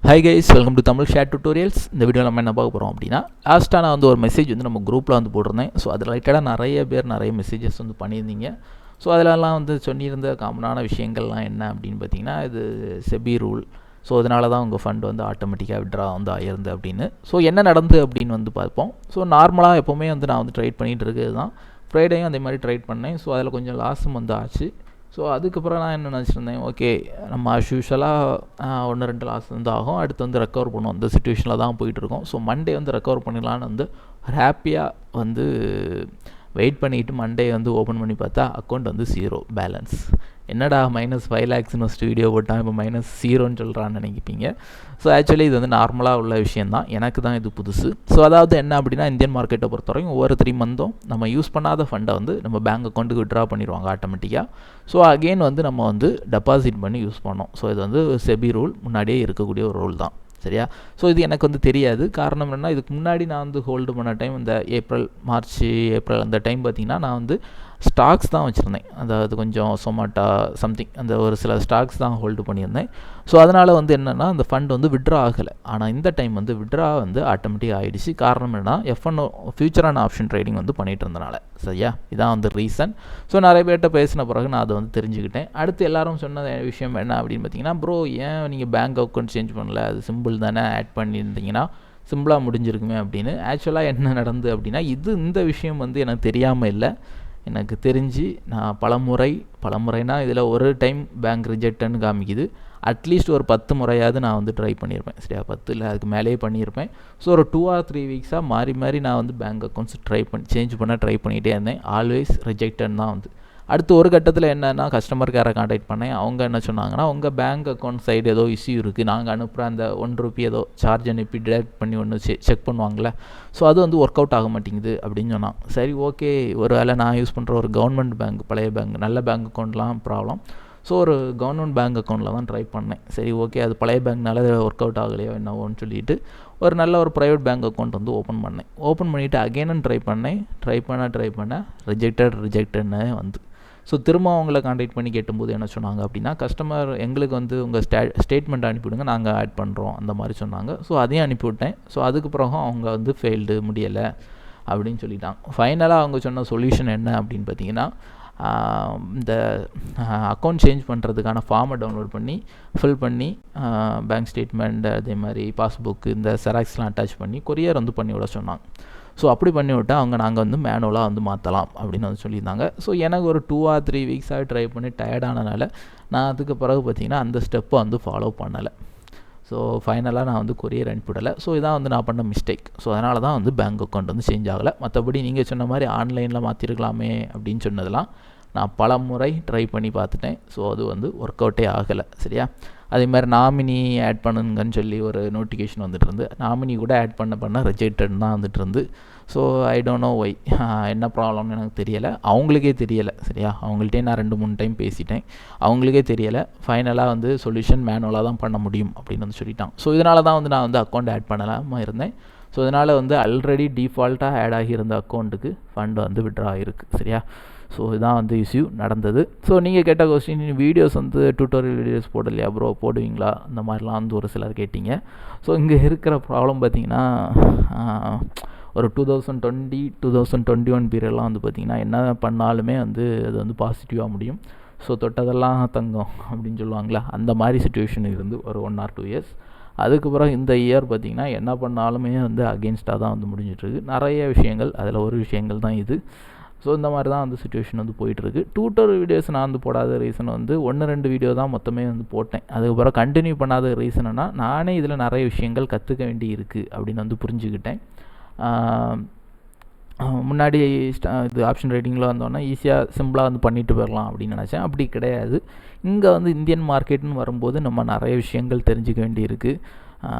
Hi guys, welcome to Tamil Share Tutorials. இந்த வீடியோவில் நம்ம என்ன பார்க்க போகிறோம் அப்படின்னா, லாஸ்ட்டாக நான் ஒரு மெசேஜ் நம்ம குரூப்பில் போட்டிருந்தேன். ஸோ அது ரிலேட்டடாக நிறைய பேர் நிறைய மெசேஜஸ் பண்ணியிருந்தீங்க. ஸோ அதிலெல்லாம் சொன்னியிருந்த காமனான விஷயங்கள்லாம் என்ன அப்படின்னு பார்த்தீங்கன்னா, இது செபி ரூல். ஸோ அதனால தான் உங்கள் ஃபண்ட் ஆட்டோமேட்டிக்காக விட்ரா ஆயிருந்து அப்படின்னு. ஸோ என்ன நடந்து அப்படின்னு பார்ப்போம். ஸோ நார்மலாக எப்போவுமே நான் ட்ரேட் பண்ணிகிட்டு இருக்கிறது தான். ஃப்ரைடேயும் அதே மாதிரி ட்ரேட் பண்ணேன். ஸோ அதில் கொஞ்சம் லாஸும் ஆச்சு. ஸோ அதுக்கப்புறம் நான் என்ன நினச்சிருந்தேன், ஓகே நம்ம யூஷுவலாக 1-2 லாஸ் ஆகும், அடுத்து ரெக்கவர் பண்ணுவோம். அந்த சிச்சுவேஷனில் தான் போயிட்டுருக்கோம். ஸோ மண்டே ரெக்கவர் பண்ணிடலான்னு ஹாப்பியாக வெயிட் பண்ணிவிட்டு மண்டே ஓப்பன் பண்ணி பார்த்தா அக்கௌண்ட் 0 பேலன்ஸ். என்னடா -5 lakhsன்னு ஃபஸ்ட்டு வீடியோ போட்டால் இப்போ -0ன்னு சொல்கிறான்னு நினைக்கிப்பீங்க. ஸோ ஆக்சுவலி இது நார்மலாக உள்ள விஷயந்தான். எனக்கு தான் இது புதுசு. ஸோ அதாவது என்ன அப்படின்னா, இந்தியன் மார்க்கெட்டை பொறுத்தவரைக்கும் ஒவ்வொரு 3 மந்த்தும் நம்ம யூஸ் பண்ணாத ஃபண்டை நம்ம பேங்க் அக்கௌண்ட்டுக்கு விட்ரா பண்ணிடுவாங்க ஆட்டோமேட்டிக்காக. ஸோ அகெயின் நம்ம டெபாசிட் பண்ணி யூஸ் பண்ணோம். ஸோ இது செபி ரூல் முன்னாடியே இருக்கக்கூடிய ஒரு ரூல் தான். சரியா? ஸோ இது எனக்கு தெரியாது. காரணம் என்னென்னா, இதுக்கு முன்னாடி நான் ஹோல்டு பண்ண டைம் இந்த மார்ச் ஏப்ரல் அந்த டைம் பார்த்திங்கன்னா, நான் ஸ்டாக்ஸ் தான் வச்சுருந்தேன். அதாவது கொஞ்சம் சொமாட்டா சம்திங் அந்த ஒரு சில ஸ்டாக்ஸ் தான் ஹோல்டு பண்ணியிருந்தேன். ஸோ அதனால் என்னென்னா, அந்த ஃபண்ட் விட்ரா ஆகலை. ஆனால் இந்த டைம் விட்ரா ஆட்டோமேட்டிக் ஆகிடுச்சு. காரணம் என்னென்னா, F1 future and option trading பண்ணிகிட்டு இருந்தனால. சரியா? இதான் ரீசன். ஸோ நிறைய பேர்கிட்ட பேசின பிறகு நான் அதை தெரிஞ்சுக்கிட்டேன். அடுத்து எல்லோரும் சொன்ன விஷயம் என்ன அப்படின்னு பார்த்தீங்கன்னா, ப்ரோ ஏன் நீங்கள் பேங்க் அக்கௌண்ட் சேஞ்ச் பண்ணல, அது சிம்பிள் தானே, ஆட் பண்ணியிருந்தீங்கன்னா சிம்பிளாக முடிஞ்சிருக்குமே அப்படின்னு. ஆக்சுவலாக என்ன நடந்து அப்படின்னா, இந்த விஷயம் எனக்கு தெரியாமல் இல்லை. எனக்கு தெரிஞ்சு நான் பலமுறைனா இதில் ஒரு டைம் பேங்க் ரிஜெக்ட்னு காமிக்குது. அட்லீஸ்ட் ஒரு 10 முறையாவது நான் ட்ரை பண்ணியிருப்பேன். சரியா? 10 இல்லை அதுக்கு மேலேயே பண்ணியிருப்பேன். ஸோ ஒரு 2 or 3 வீக்ஸாக மாறி நான் பேங்க் அக்கௌண்ட்ஸ் சேஞ்ச் பண்ண ட்ரை பண்ணிகிட்டே இருந்தேன். ஆல்வேஸ் ரிஜெக்டன் தான் அடுத்து ஒரு கட்டத்தில் என்னென்னா, கஸ்டமர் கேரை கான்டாக்ட் பண்ணேன். அவங்க என்ன சொன்னாங்கன்னா, உங்கள் பேங்க் அக்கௌண்ட் சைடு ஏதோ இஷ்யூ இருக்குது, நாங்கள் அனுப்புகிற அந்த ₹1 ஏதோ சார்ஜ் அனுப்பி டிடெக்ட் பண்ணி செக் பண்ணுவாங்களே, ஸோ அது ஒர்க் அவுட் ஆக மாட்டேங்குது அப்படின்னு சொன்னான். சரி, ஓகே, ஒரு வேளை நான் யூஸ் பண்ணுற ஒரு கவர்மெண்ட் பேங்க், பழைய பேங்க், நல்ல பேங்க் அக்கௌண்ட்லாம் ப்ராப்ளம். ஸோ ஒரு கவர்மெண்ட் பேங்க் அக்கௌண்ட்டில் தான் ட்ரை பண்ணேன். சரி, ஓகே, அது பழைய பேங்க்னால ஒர்க் அவுட் ஆகலையோ என்னவோன்னு சொல்லிட்டு ஒரு நல்ல ஒரு ப்ரைவேட் பேங்க் அக்கௌண்ட் ஓப்பன் பண்ணேன். ஓப்பன் பண்ணிவிட்டு அகெயினும் ட்ரை பண்ணேன். ரிஜெக்டட்னு ஸோ திரும்ப அவங்கள கான்டாக்ட் பண்ணி கேட்டும்போது என்ன சொன்னாங்க அப்படின்னா, கஸ்டமர் எங்களுக்கு உங்கள் ஸ்டேட்மெண்ட் அனுப்பிவிடுங்க, நாங்கள் ஆட் பண்ணுறோம் அந்த மாதிரி சொன்னாங்க. ஸோ அதையும் அனுப்பிவிட்டேன். ஸோ அதுக்கு பிறகும் அவங்க ஃபெயில்டு, முடியலை அப்படின்னு சொல்லிட்டாங்க. ஃபைனலாக அவங்க சொன்ன சொல்யூஷன் என்ன அப்படின்னு பார்த்தீங்கன்னா, இந்த அக்கௌண்ட் சேஞ்ச் பண்ணுறதுக்கான ஃபார்மை டவுன்லோட் பண்ணி ஃபில் பண்ணி பேங்க் ஸ்டேட்மெண்ட் அதே மாதிரி பாஸ்புக்கு இந்த செராக்ஸ்லாம் அட்டாச் பண்ணி கொரியர் பண்ணி விட சொன்னாங்க. ஸோ அப்படி பண்ணி விட்டால் நாங்கள் மேனுவலாக மாற்றலாம் அப்படின்னு சொல்லியிருந்தாங்க. ஸோ எனக்கு ஒரு 2 or 3 வீக்ஸாக ட்ரை பண்ணி டயர்டானனால நான் அதுக்கு பிறகு பார்த்திங்கன்னா அந்த ஸ்டெப்பை ஃபாலோ பண்ணலை. ஸோ ஃபைனலாக நான் கொரியர் அனுப்பிவிடலை. ஸோ இதான் நான் பண்ண மிஸ்டேக். ஸோ அதனால தான் பேங்க் அக்கௌண்ட் சேஞ்ச் ஆகலை. மற்றபடி நீங்கள் சொன்ன மாதிரி ஆன்லைனில் மாற்றிருக்கலாமே அப்படின்னு சொன்னதெல்லாம் நான் பல முறை ட்ரை பண்ணி பார்த்துட்டேன். ஸோ அது ஒர்க் அவுட்டே ஆகலை. சரியா? அதே மாதிரி நாமினி ஆட் பண்ணுங்கன்னு சொல்லி ஒரு நோட்டிஃபிகேஷன் வந்துட்டுருந்து, நாமினி கூட ஆட் பண்ண ரிஜெக்டட்னு தான் வந்துட்டுருந்து. So I don't know why, என்ன ப்ராப்ளம்னு எனக்கு தெரியலை, அவங்களுக்கே தெரியலை. சரியா? அவங்கள்ட்டே நான் 2-3 டைம் பேசிட்டேன், அவங்களுக்கே தெரியலை. ஃபைனலாக சொல்யூஷன் மேனுவலாக தான் பண்ண முடியும் அப்படின்னு சொல்லிட்டான். ஸோ இதனால தான் நான் அக்கௌண்ட் ஆட் பண்ணலாமல் இருந்தேன். ஸோ இதனால் ஆல்ரெடி டிஃபால்ட்டாக ஆட் ஆகியிருந்த அக்கௌண்ட்டுக்கு ஃபண்ட் விட்ரா ஆகிருக்கு. சரியா? ஸோ இதுதான் இஷ்யூ நடந்தது. ஸோ நீங்கள் கேட்ட கொஸ்டின், வீடியோஸ் டியூட்டோரியல் வீடியோஸ் போடலையா ப்ரோ, போடுவீங்களா, அந்த மாதிரிலாம் ஒரு சிலர் கேட்டிங்க. ஸோ இங்கே இருக்கிற ப்ராப்ளம் பார்த்திங்கன்னா, ஒரு 2020-2021 பீரியட்லாம் பார்த்திங்கன்னா என்ன பண்ணாலுமே அது பாசிட்டிவாக முடியும். ஸோ தொட்டதெல்லாம் தங்கம் அப்படின்னு சொல்லுவாங்களா, அந்த மாதிரி சிச்சுவேஷன் இருந்து ஒரு 1 or 2 இயர்ஸ். அதுக்கப்புறம் இந்த இயர் பார்த்திங்கன்னா என்ன பண்ணாலுமே அகெயின்ஸ்டாக தான் முடிஞ்சிட்ருக்கு. நிறைய விஷயங்கள், அதில் ஒரு விஷயங்கள் தான் இது. ஸோ இந்த மாதிரி தான் சிச்சுவேஷன் போயிட்டுருக்கு. டியூட்டோரியல் வீடியோஸ் நான் போடாத ரீசன் 1-2 வீடியோ தான் மொத்தமே போட்டேன். அதுக்கப்புறம் கண்டினியூ பண்ணாத ரீசன்னா, நானே இதில் நிறைய விஷயங்கள் கற்றுக்க வேண்டி இருக்குது அப்படின்னு புரிஞ்சுக்கிட்டேன். முன்னாடி இது ஆப்ஷன் ரைட்டிங்கில் வந்தோன்னா ஈஸியாக சிம்பிளாக பண்ணிட்டு போயிடலாம் அப்படின்னு நினச்சேன். அப்படி கிடையாது. இங்கே இந்தியன் மார்க்கெட்டுன்னு வரும்போது நம்ம நிறைய விஷயங்கள் தெரிஞ்சுக்க வேண்டி இருக்குது.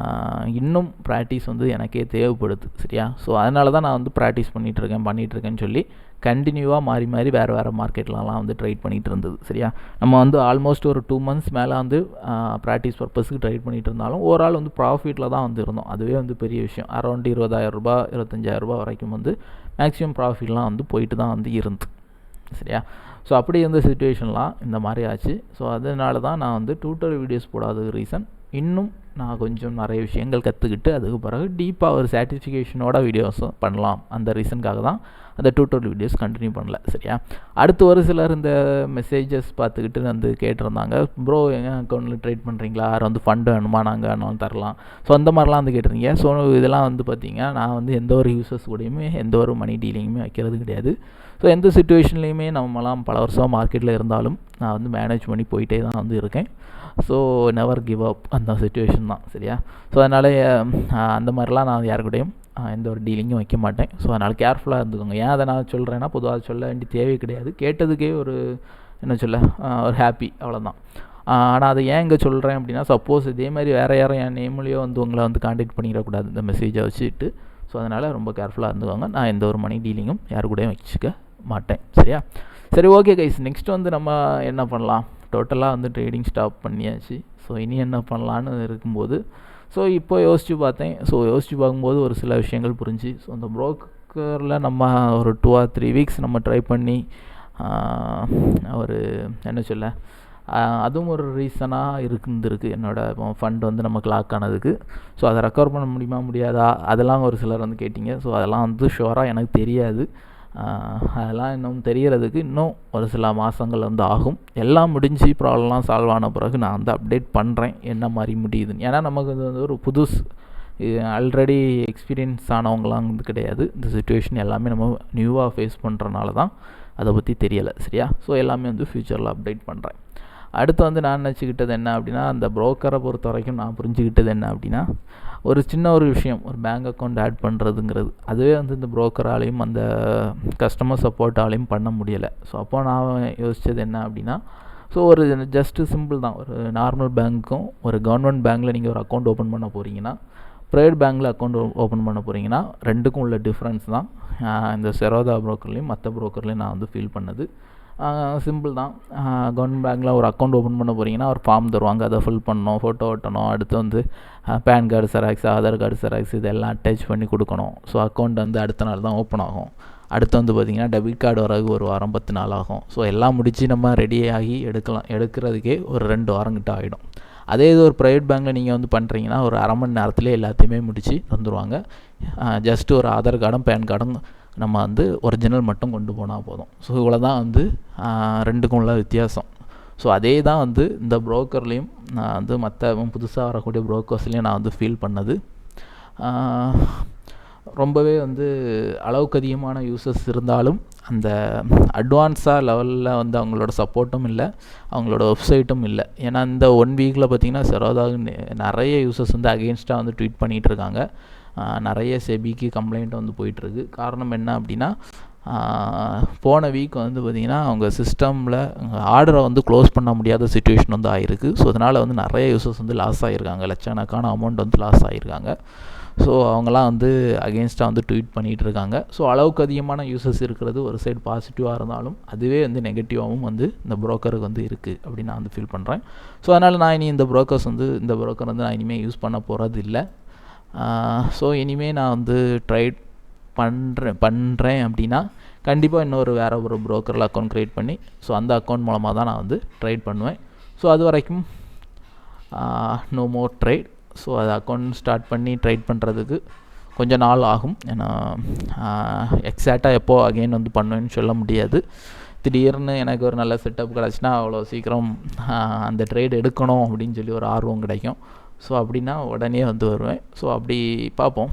இன்னும் ப்ராக்டிஸ் எனக்கே தேவைப்படுது. சரியா? ஸோ அதனால தான் நான் ப்ராக்டிஸ் பண்ணிகிட்ருக்கேன்னு சொல்லி கண்டினியூவாக மாறி வேறு மார்க்கெட்லலாம் ட்ரைட் பண்ணிகிட்டு இருந்தது. சரியா? நம்ம ஆல்மோஸ்ட் ஒரு 2 months மேலே ப்ராக்டிஸ் பர்பஸுக்கு ட்ரைட் பண்ணிகிட்டு இருந்தாலும் ஓவரால் ப்ராஃபிட்டில் தான் இருந்தோம். அதுவே பெரிய விஷயம். அரௌண்ட் ₹20,000 ₹25,000 வரைக்கும் மேக்ஸிமம் ப்ராஃபிட்லாம் போயிட்டு தான் இருந்து. சரியா? ஸோ அப்படி இருந்த சிச்சுவேஷன்லாம் இந்த மாதிரி ஆச்சு. ஸோ அதனால தான் நான் டியூட்டோரியல் வீடியோஸ் போடாத ரீசன் இன்னும் நான் கொஞ்சம் நிறைய விஷயங்கள் கற்றுக்கிட்டு அதுக்கு பிறகு டீப்பாக ஒரு சாட்டிஸ்ஃபிகேஷனோட வீடியோஸும் பண்ணலாம். அந்த ரீசனுக்காக தான் அந்த டியூட்டோரியல் வீடியோஸ் கண்டினியூ பண்ணல. சரியா? அடுத்து ஒரு சிலர் இந்த மெசேஜஸ் பார்த்துக்கிட்டு வந்து கேட்டிருந்தாங்க, ப்ரோ எங்கள் அக்கௌண்ட்டில் ட்ரேட் பண்ணுறீங்களா, யார் வந்து ஃபண்டு வேணுமா, நாங்கள் வேணாலும் தரலாம். ஸோ அந்த மாதிரிலாம் வந்து கேட்டிருந்தீங்க. ஸோ இதெல்லாம் வந்து பார்த்திங்கன்னா நான் வந்து எந்த ஒரு யூசர்ஸ் கூடயுமே எந்த ஒரு மணி டீலிங்குமே வைக்கிறது கிடையாது. ஸோ எந்த சுச்சுவேஷன்லேயுமே நம்மலாம் பல வருஷம் மார்க்கெட்டில் இருந்தாலும் நான் வந்து மேனேஜ் பண்ணி போயிட்டே தான் வந்து இருக்கேன். ஸோ நெவர் கிவ் அப் அந்த சுச்சுவேஷன் தான். சரியா? ஸோ அதனால் அந்த மாதிரிலாம் நான் யாருக்கூடையும் எந்த ஒரு டீலிங்கும் வைக்க மாட்டேன். ஸோ அதனால் கேர்ஃபுல்லாக இருந்துக்கோங்க. ஏன் அதை நான் சொல்கிறேன்னா, பொதுவாக சொல்ல வேண்டிய தேவை கிடையாது. கேட்டதுக்கே ஒரு என்ன சொல்ல ஒரு ஹாப்பி, அவ்வளோதான். ஆனால் அதை ஏன் இங்கே சொல்கிறேன் அப்படின்னா, சப்போஸ் இதே மாதிரி வேறு யாரும் என் நேம்லேயோ வந்து உங்களை வந்து காண்டாக்ட் பண்ணிடக்கூடாது இந்த மெசேஜை வச்சுட்டு. ஸோ அதனால் ரொம்ப கேர்ஃபுல்லாக இருந்துக்கோங்க. நான் எந்த ஒரு மணி டீலிங்கும் யாருக்கூடையும் வச்சுக்க மாட்டேன். சரியா? சரி, ஓகே கைஸ். நெக்ஸ்ட் வந்து நம்ம என்ன பண்ணலாம், டோட்டலாக வந்து ட்ரேடிங் ஸ்டாப் பண்ணியாச்சு. ஸோ இனி என்ன பண்ணலான்னு இருக்கும்போது, ஸோ இப்போ யோசித்து பார்த்தேன். ஸோ யோசித்து பார்க்கும்போது ஒரு சில விஷயங்கள் புரிஞ்சு, ஸோ அந்த ப்ரோக்கரில் நம்ம ஒரு 2 or 3 வீக்ஸ் நம்ம ட்ரை பண்ணி ஒரு என்ன சொல்ல அதுவும் ஒரு ரீசனாக இருந்துருக்கு என்னோடய ஃபண்ட் வந்து நமக்கு லாக் ஆனதுக்கு. ஸோ அதை ரெக்கவர் பண்ண முடியுமா முடியாதா அதெல்லாம் ஒரு சிலர் வந்து கேட்டிங்க. ஸோ அதெல்லாம் வந்து ஷுவராக எனக்கு தெரியாது. அதெல்லாம் இன்னும் தெரியறதுக்கு இன்னும் ஒரு சில மாதங்கள் வந்து ஆகும். எல்லாம் முடிஞ்சு ப்ராப்ளம்லாம் சால்வ் ஆன பிறகு நான் வந்து அப்டேட் பண்ணுறேன் என்ன மாதிரி முடியுதுன்னு. ஏன்னா நமக்கு இது வந்து ஒரு புதுசு, ஆல்ரெடி எக்ஸ்பீரியன்ஸ் ஆனவங்களாம் வந்து கிடையாது. இந்த சுச்சுவேஷன் எல்லாமே நம்ம நியூவாக ஃபேஸ் பண்ணுறனால தான் அதை பற்றி தெரியலை. சரியா? ஸோ எல்லாமே வந்து ஃப்யூச்சரில் அப்டேட் பண்ணுறேன். அடுத்து வந்து நான் நினச்சிக்கிட்டது என்ன அப்படின்னா, அந்த ப்ரோக்கரை பொறுத்த வரைக்கும் நான் புரிஞ்சுக்கிட்டது என்ன அப்படின்னா, ஒரு சின்ன ஒரு விஷயம், ஒரு பேங்க் அக்கௌண்ட் ஆட் பண்ணுறதுங்கிறது அதுவே வந்து இந்த ப்ரோக்கராலையும் அந்த கஸ்டமர் சப்போர்ட்டாலையும் பண்ண முடியலை. ஸோ அப்போ நான் யோசித்தது என்ன அப்படின்னா, ஸோ ஒரு ஜஸ்ட்டு சிம்பிள் தான். ஒரு நார்மல் பேங்க்கும் ஒரு கவர்மெண்ட் பேங்க்கில் நீங்கள் ஒரு அக்கௌண்ட் ஓப்பன் பண்ண போகிறீங்கன்னா, ப்ரைவேட் பேங்க்கில் அக்கௌண்ட் ஓப்பன் பண்ண போகிறீங்கன்னா ரெண்டுக்கும் உள்ள டிஃப்ரென்ஸ் தான் இந்த zerodha ப்ரோக்கர்லேயும் மற்ற ப்ரோக்கர்லேயும் நான் வந்து ஃபீல் பண்ணது. சிம்பிள் தான். கவர்மெண்ட் பேங்க்கில் ஒரு அக்கௌண்ட் ஓப்பன் பண்ண போகிறீங்கன்னா ஒரு ஃபார்ம் தருவாங்க, அதை ஃபில் பண்ணணும், ஃபோட்டோ ஒட்டணும், அடுத்து வந்து PAN card xerox, Aadhaar card xerox இதெல்லாம் அட்டாச் பண்ணி கொடுக்கணும். ஸோ அக்கௌண்ட் வந்து அடுத்த நாள் தான் ஓப்பன் ஆகும். அடுத்து வந்து பார்த்திங்கன்னா டெபிட் கார்டு வரதுக்கு ஒரு வாரம் 10 நாள் ஆகும். ஸோ எல்லாம் முடித்து நம்ம ரெடி ஆகி எடுக்கிறதுக்கே ஒரு 2 வாரம் கிட்ட ஆகிடும். அதே இது ஒரு ப்ரைவேட் பேங்க்கில் நீங்கள் வந்து பண்ணுறீங்கன்னா ஒரு அரை மணி நேரத்துலேயே எல்லாத்தையுமே முடித்து தந்துடுவாங்க. ஜஸ்ட்டு ஒரு ஆதார் கார்டும் பேன் கார்டும் நம்ம வந்து ஒரிஜினல் மட்டும் கொண்டு போனால் போதும். ஸோ இவ்வளோ தான் வந்து ரெண்டுக்கும் உள்ள வித்தியாசம். ஸோ அதே தான் வந்து இந்த ப்ரோக்கர்லேயும் நான் வந்து மற்ற புதுசாக வரக்கூடிய ப்ரோக்கர்ஸ்லேயும் நான் வந்து ஃபீல் பண்ணது. ரொம்பவே வந்து அளவுக்கு அதிகமான யூசர்ஸ் இருந்தாலும் அந்த அட்வான்ஸாக லெவலில் வந்து அவங்களோட சப்போர்ட்டும் இல்லை, அவங்களோட வெப்சைட்டும் இல்லை. ஏன்னா இந்த 1 வீக்கில் பார்த்திங்கன்னா zerodha நிறைய யூசர்ஸ் வந்து அகெயின்ஸ்டாக வந்து ட்வீட் பண்ணிகிட்டு இருக்காங்க. நிறைய செபிக்கு கம்ப்ளைண்ட் வந்து போயிட்டுருக்கு. காரணம் என்ன அப்படின்னா, போன வீக் வந்து பார்த்திங்கன்னா அவங்க சிஸ்டமில் ஆர்டரை வந்து க்ளோஸ் பண்ண முடியாத சிச்சுவேஷன் வந்து ஆகிருக்கு. ஸோ அதனால் வந்து நிறைய யூசர்ஸ் வந்து லாஸ் ஆகியிருக்காங்க, லட்சக்கணக்கான அமௌண்ட் வந்து லாஸ் ஆகியிருக்காங்க. ஸோ அவங்களாம் வந்து அகெயின்ஸ்டாக வந்து ட்வீட் பண்ணிகிட்டு இருக்காங்க. ஸோ அளவுக்கு அதிகமான யூசர்ஸ் இருக்கிறது ஒரு சைடு பாசிட்டிவாக இருந்தாலும் அதுவே வந்து நெகட்டிவாகவும் வந்து இந்த ப்ரோக்கருக்கு வந்து இருக்குது அப்படின்னு நான் வந்து ஃபீல் பண்ணுறேன். ஸோ அதனால் நான் இனி இந்த ப்ரோக்கர் வந்து நான் இனிமேல் யூஸ் பண்ண போகிறது இல்லை. ஸோ இனிமேல் நான் வந்து ட்ரைட் பண்ணுறேன் அப்படின்னா கண்டிப்பாக இன்னொரு வேறு ஒரு ப்ரோக்கரில் அக்கௌண்ட் க்ரியேட் பண்ணி ஸோ அந்த அக்கௌண்ட் மூலமாக தான் நான் வந்து ட்ரேட் பண்ணுவேன். ஸோ அது வரைக்கும் நோ மோர் ட்ரேட். ஸோ அது அக்கௌண்ட் ஸ்டார்ட் பண்ணி ட்ரேட் பண்ணுறதுக்கு கொஞ்சம் நாள் ஆகும். ஏன்னா எக்ஸாக்டாக எப்போது அகெயின் வந்து பண்ணுவேன்னு சொல்ல முடியாது. திடீர்னு எனக்கு ஒரு நல்ல செட்டப் கிடச்சின்னா அவ்வளோ சீக்கிரம் அந்த ட்ரேட் எடுக்கணும் அப்படின்னு சொல்லி ஒரு ஆர்வம் கிடைக்கும். ஸோ அப்படின்னா உடனே வந்து வருவேன். ஸோ அப்படி பார்ப்போம்,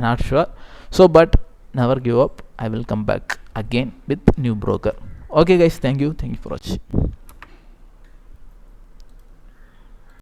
not sure. So but never give up, I will come back again with new broker. Okay guys, thank you for watching.